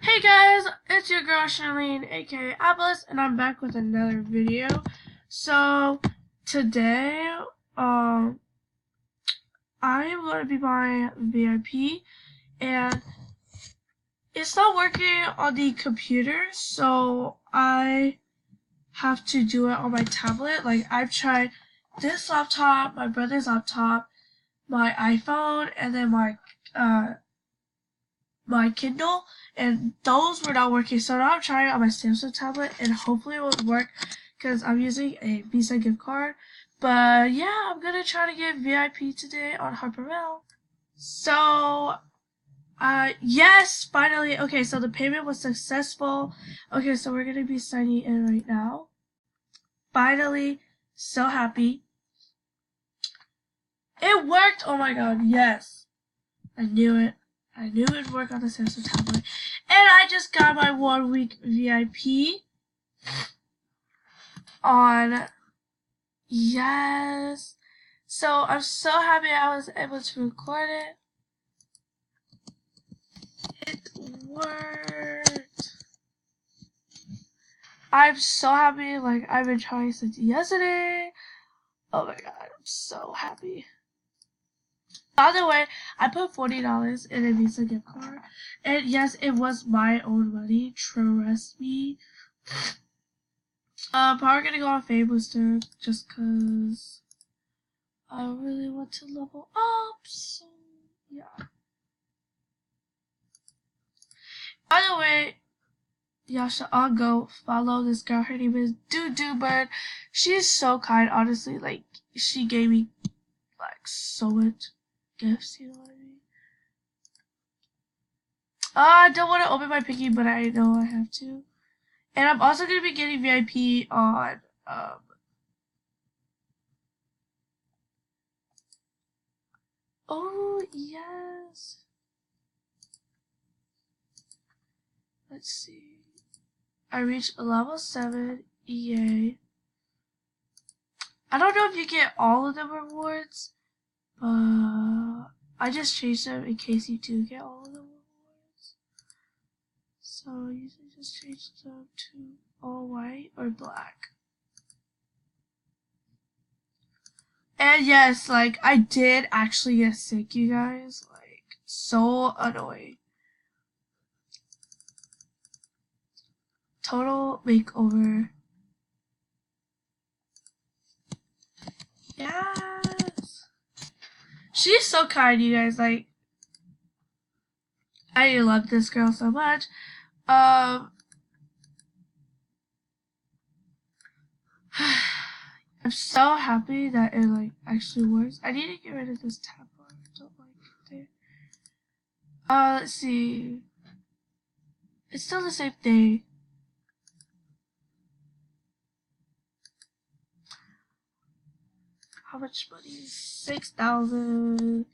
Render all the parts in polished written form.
Hey guys, it's your girl Charlene, aka Atlas, and I'm back with another video. So today, um, I am going to be buying VIP, and it's not working on the computer, so I have to do it on my tablet. Like I've tried this laptop, my brother's laptop, my iPhone, and then my Kindle, and those were not working. So now I'm trying it on my Samsung tablet, and hopefully it will work because I'm using a Visa gift card. But yeah, I'm gonna try to get VIP today on Harperell. So, yes, finally. Okay, so the payment was successful. Okay, so we're gonna be signing in right now. Finally, so happy. It worked! Oh my god, yes. I knew it. I knew it'd work on the Samsung tablet. And I just got my 1 week VIP on, yes. So I'm so happy I was able to record it. It worked. I'm so happy. Like, I've been trying since yesterday. Oh my god, I'm so happy. By the way, I put $40 in a Visa gift card. And yes, it was my own money. Trust me. Probably gonna go on Fame Booster just cause I really want to level up. So yeah. By the way, y'all should all go follow this girl. Her name is Doo Bird. She's so kind, honestly. Like she gave me like so much gifts. You know what I mean? I don't want to open my piggy, but I know I have to. And I'm also gonna be getting VIP on oh yes. Let's see. I reached level 7 EA. I don't know if you get all of the rewards, but I just changed them in case you do get all of the rewards. So you can just change them to all white or black. And yes, like I did actually get sick, you guys. Like so annoying. Total makeover. Yes. She's so kind, you guys. Like, I love this girl so much. I'm so happy that it like actually works. I need to get rid of this tab bar. I don't like it there. Let's see. It's still the same thing. How much money? 6,701.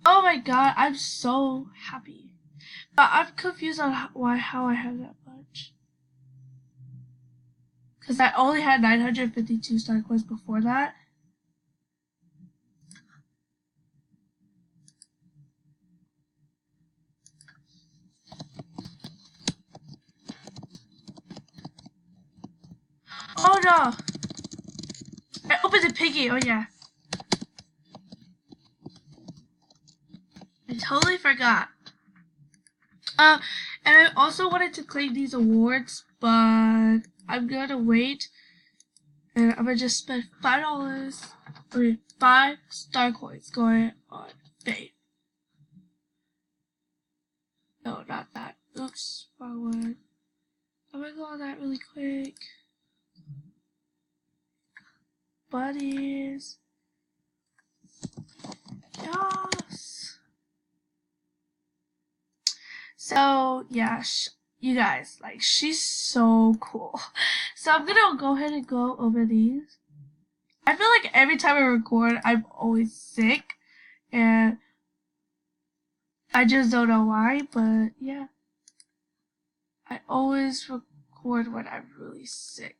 Oh my god, I'm so happy. But I'm confused on how I have that much. Because I only had 952 star coins before that. Oh no! I opened the piggy, oh yeah. I totally forgot. And I also wanted to claim these awards, but I'm gonna wait. And I'm gonna just spend $5 or 5 star coins going on Fate. No, not that. Oops, wrong one. I'm gonna go on that really quick. Buddies. Yes. So, yeah, you guys, like, she's so cool. So I'm gonna go ahead and go over these. I feel like every time I record, I'm always sick. And I just don't know why, but yeah. I always record when I'm really sick.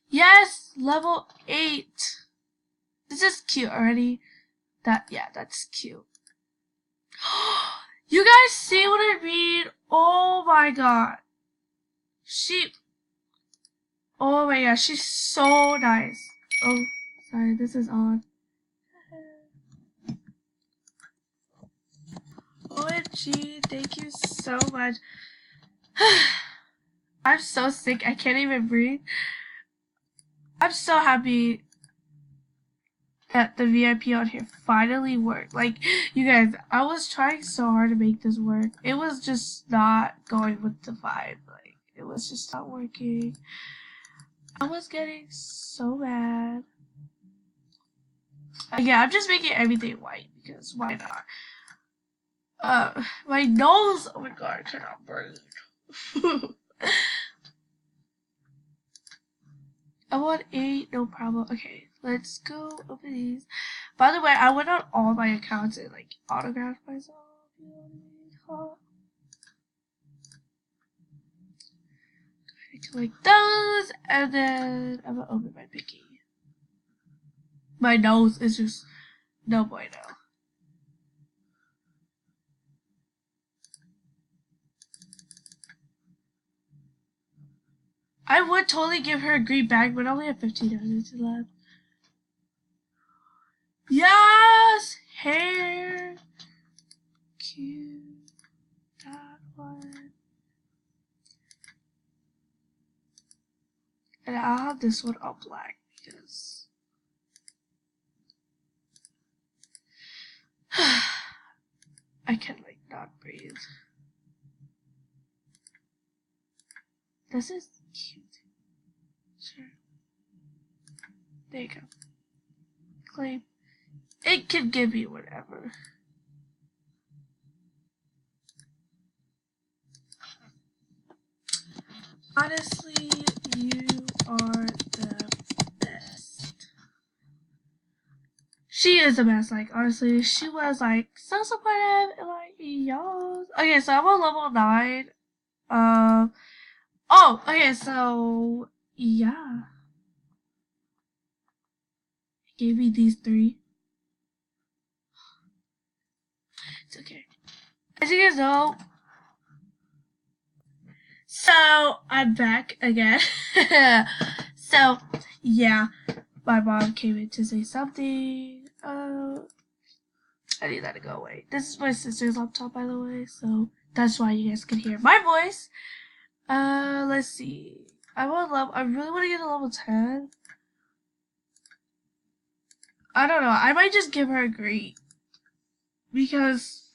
Yes, level 8. this cute already? Yeah, that's cute. You guys see what I mean? Oh my god. Oh my gosh, she's so nice. Oh, sorry, this is on. OMG, thank you so much. I'm so sick, I can't even breathe. I'm so happy that the VIP on here finally worked. Like, you guys, I was trying so hard to make this work. It was just not going with the vibe. Like, it was just not working. I was getting so mad. Yeah, I'm just making everything white because why not? My nose, oh my god, I cannot breathe. I want 8, no problem. Okay, let's go over these. By the way, I went on all my accounts and like autographed myself. You know what I mean? Huh? I collect those, and then I'm gonna open my pinky. My nose is just no bueno. I would totally give her a green bag, but I only have 15 minutes left. Yes! Hair! Cute. That one. And I'll have this one all black because I can like not breathe. This is cute. Sure. There you go. Claim. It can give me whatever. Honestly, you are the best. She is the best, like, honestly. She was, like, so supportive and, like, y'all. Okay, so I'm on level 9. Oh, okay, so, yeah. He gave me these 3. It's okay. As you guys know, so I'm back again. So, yeah, my mom came in to say something. I need that to go away. This is my sister's laptop, by the way, so that's why you guys can hear my voice. Let's see. I really want to get a level 10. I don't know. I might just give her a great. Because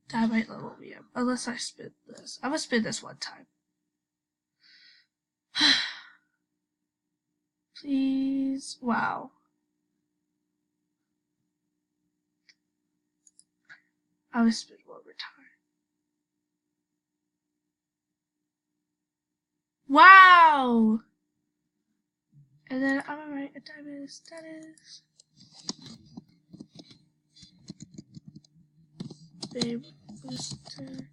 that might level me up. Unless I spin this. I'm gonna spin this one time. Please. Wow. I will spin one more time. Wow! And then I'm gonna write a diamond status. Babe booster.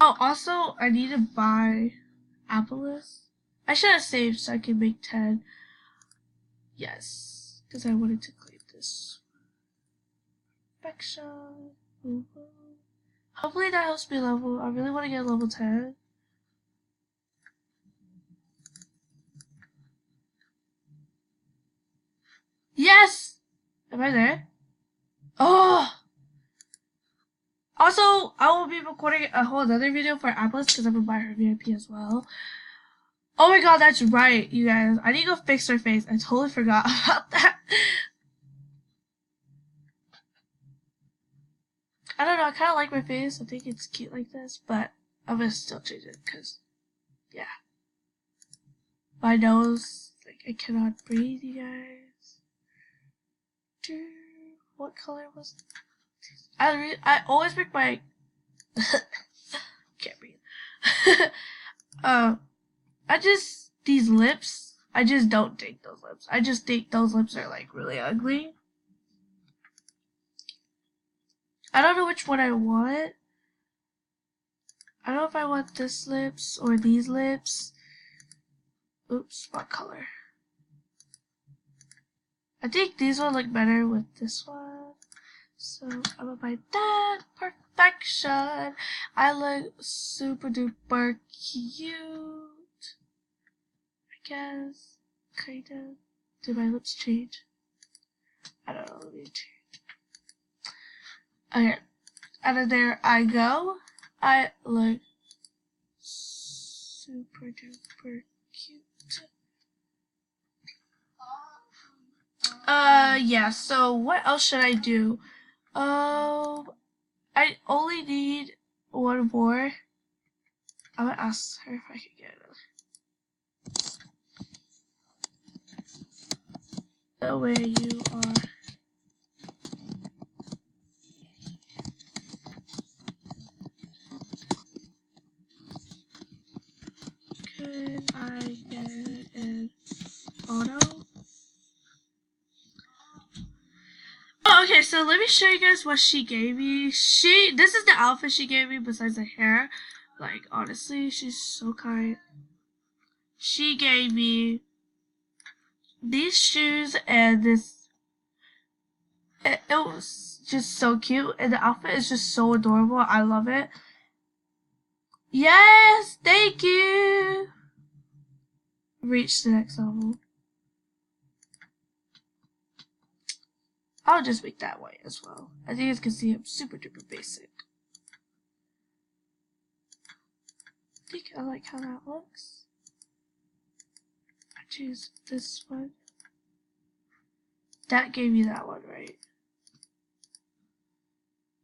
Oh, also, I need to buy Appleus. I should have saved so I can make 10. Yes, because I wanted to claim this. Perfection. Hopefully that helps me level. I really want to get level 10. Yes! Am I there? Oh! Also, I will be recording a whole other video for Appleus because I'm gonna buy her VIP as well. Oh my god, that's right, you guys. I need to go fix her face. I totally forgot about that. I don't know, I kind of like my face. I think it's cute like this, but I'm gonna still change it because, yeah. My nose, like, I cannot breathe, you guys. What color was it? I always make my can't breathe. These lips, I just don't think those lips. I just think those lips are like really ugly. I don't know which one I want. I don't know if I want this lips or these lips. Oops, what color? I think these will look better with this one. So I'm gonna buy that. Perfection. I look super duper cute. I guess. Kinda. Did my lips change? I don't know. Let me change. Okay. Out of there I go. I look super duper cute. Yeah, so what else should I do? I only need one more. I'm gonna ask her if I can get it. The way you are. Could I get an auto? Oh, okay, so let me show you guys what she gave me. This is the outfit she gave me besides the hair. Like, honestly, she's so kind. She gave me these shoes and this. It was just so cute, and the outfit is just so adorable. I love it. Yes, thank you. Reach the next level. I'll just make that white as well. As you guys can see, I'm super duper basic. I think I like how that looks. I choose this one. That gave me that one, right?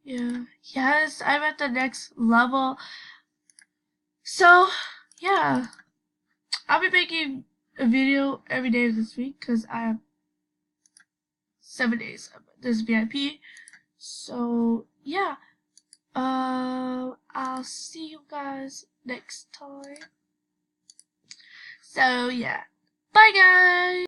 Yeah. Yes, I'm at the next level. So, yeah. I'll be making a video every day of this week because I have 7 days of this VIP. So, yeah. I'll see you guys next time. So, yeah. Bye, guys!